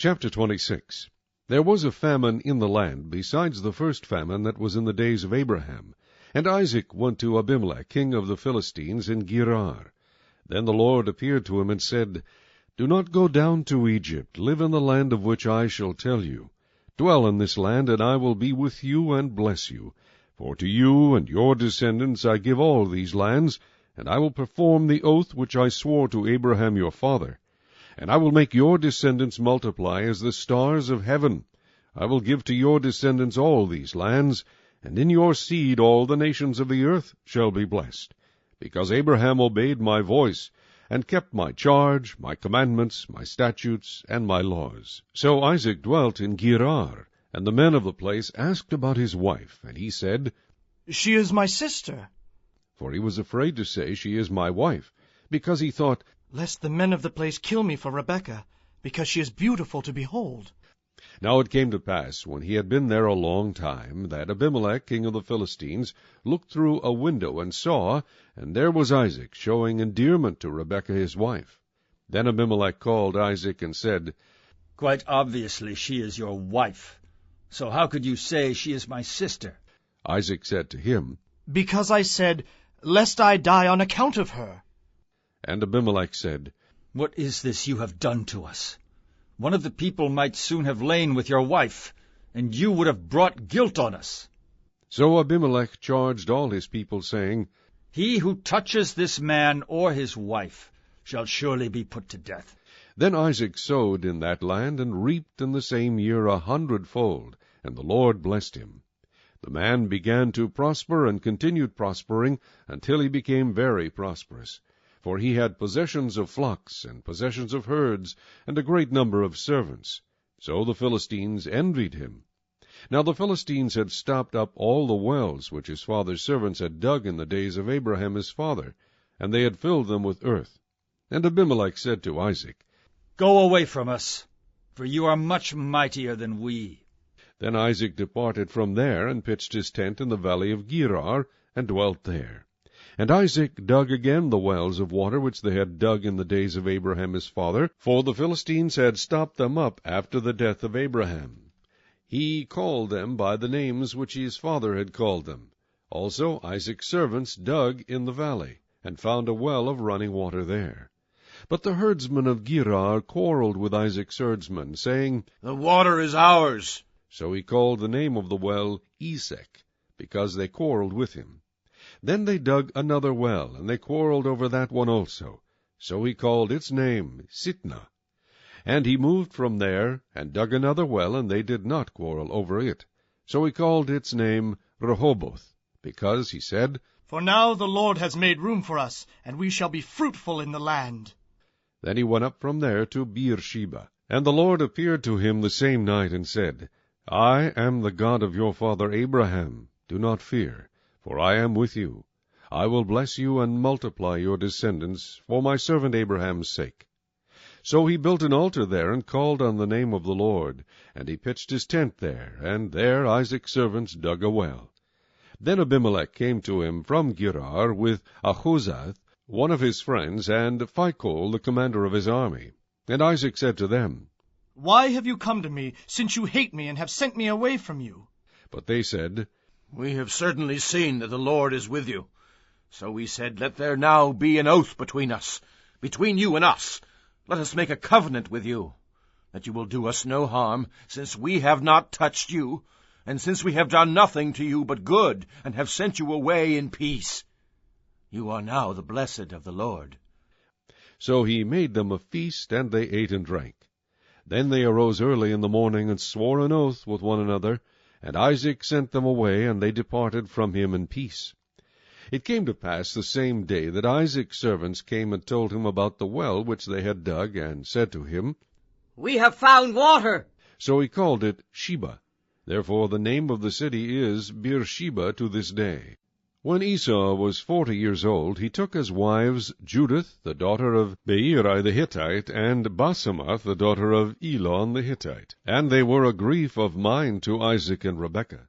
Chapter 26. There was a famine in the land, besides the first famine that was in the days of Abraham. And Isaac went to Abimelech, king of the Philistines, in Gerar. Then the Lord appeared to him and said, Do not go down to Egypt. Live in the land of which I shall tell you. Dwell in this land, and I will be with you and bless you. For to you and your descendants I give all these lands, and I will perform the oath which I swore to Abraham your father. And I will make your descendants multiply as the stars of heaven. I will give to your descendants all these lands, and in your seed all the nations of the earth shall be blessed. Because Abraham obeyed my voice, and kept my charge, my commandments, my statutes, and my laws. So Isaac dwelt in Gerar, and the men of the place asked about his wife, and he said, She is my sister. For he was afraid to say, She is my wife, because he thought, Lest the men of the place kill me for Rebekah, because she is beautiful to behold. Now it came to pass, when he had been there a long time, that Abimelech, king of the Philistines, looked through a window and saw, and there was Isaac, showing endearment to Rebekah his wife. Then Abimelech called Isaac and said, Quite obviously she is your wife. So how could you say she is my sister? Isaac said to him, Because I said, Lest I die on account of her. And Abimelech said, What is this you have done to us? One of the people might soon have lain with your wife, and you would have brought guilt on us. So Abimelech charged all his people, saying, He who touches this man or his wife shall surely be put to death. Then Isaac sowed in that land, and reaped in the same year 100-fold, and the Lord blessed him. The man began to prosper, and continued prospering, until he became very prosperous. For he had possessions of flocks, and possessions of herds, and a great number of servants. So the Philistines envied him. Now the Philistines had stopped up all the wells which his father's servants had dug in the days of Abraham his father, and they had filled them with earth. And Abimelech said to Isaac, Go away from us, for you are much mightier than we. Then Isaac departed from there, and pitched his tent in the valley of Gerar, and dwelt there. And Isaac dug again the wells of water which they had dug in the days of Abraham his father, for the Philistines had stopped them up after the death of Abraham. He called them by the names which his father had called them. Also Isaac's servants dug in the valley, and found a well of running water there. But the herdsmen of Gerar quarreled with Isaac's herdsmen, saying, The water is ours. So he called the name of the well Esek, because they quarreled with him. Then they dug another well, and they quarreled over that one also. So he called its name Sitnah. And he moved from there, and dug another well, and they did not quarrel over it. So he called its name Rehoboth, because, he said, For now the Lord has made room for us, and we shall be fruitful in the land. Then he went up from there to Beersheba. And the Lord appeared to him the same night, and said, I am the God of your father Abraham. Do not fear, for I am with you. I will bless you and multiply your descendants for my servant Abraham's sake. So he built an altar there, and called on the name of the Lord. And he pitched his tent there, and there Isaac's servants dug a well. Then Abimelech came to him from Gerar with Ahuzath, one of his friends, and Phicol, the commander of his army. And Isaac said to them, Why have you come to me, since you hate me and have sent me away from you? But they said, We have certainly seen that the Lord is with you. So we said, Let there now be an oath between us, between you and us. Let us make a covenant with you, that you will do us no harm, since we have not touched you, and since we have done nothing to you but good, and have sent you away in peace. You are now the blessed of the Lord. So he made them a feast, and they ate and drank. Then they arose early in the morning, and swore an oath with one another, and Isaac sent them away, and they departed from him in peace. It came to pass the same day that Isaac's servants came and told him about the well which they had dug, and said to him, We have found water. So he called it Sheba. Therefore the name of the city is Beersheba to this day. When Esau was 40 years old, he took as wives Judith, the daughter of Beeri the Hittite, and Basemath, the daughter of Elon the Hittite. And they were a grief of mind to Isaac and Rebekah.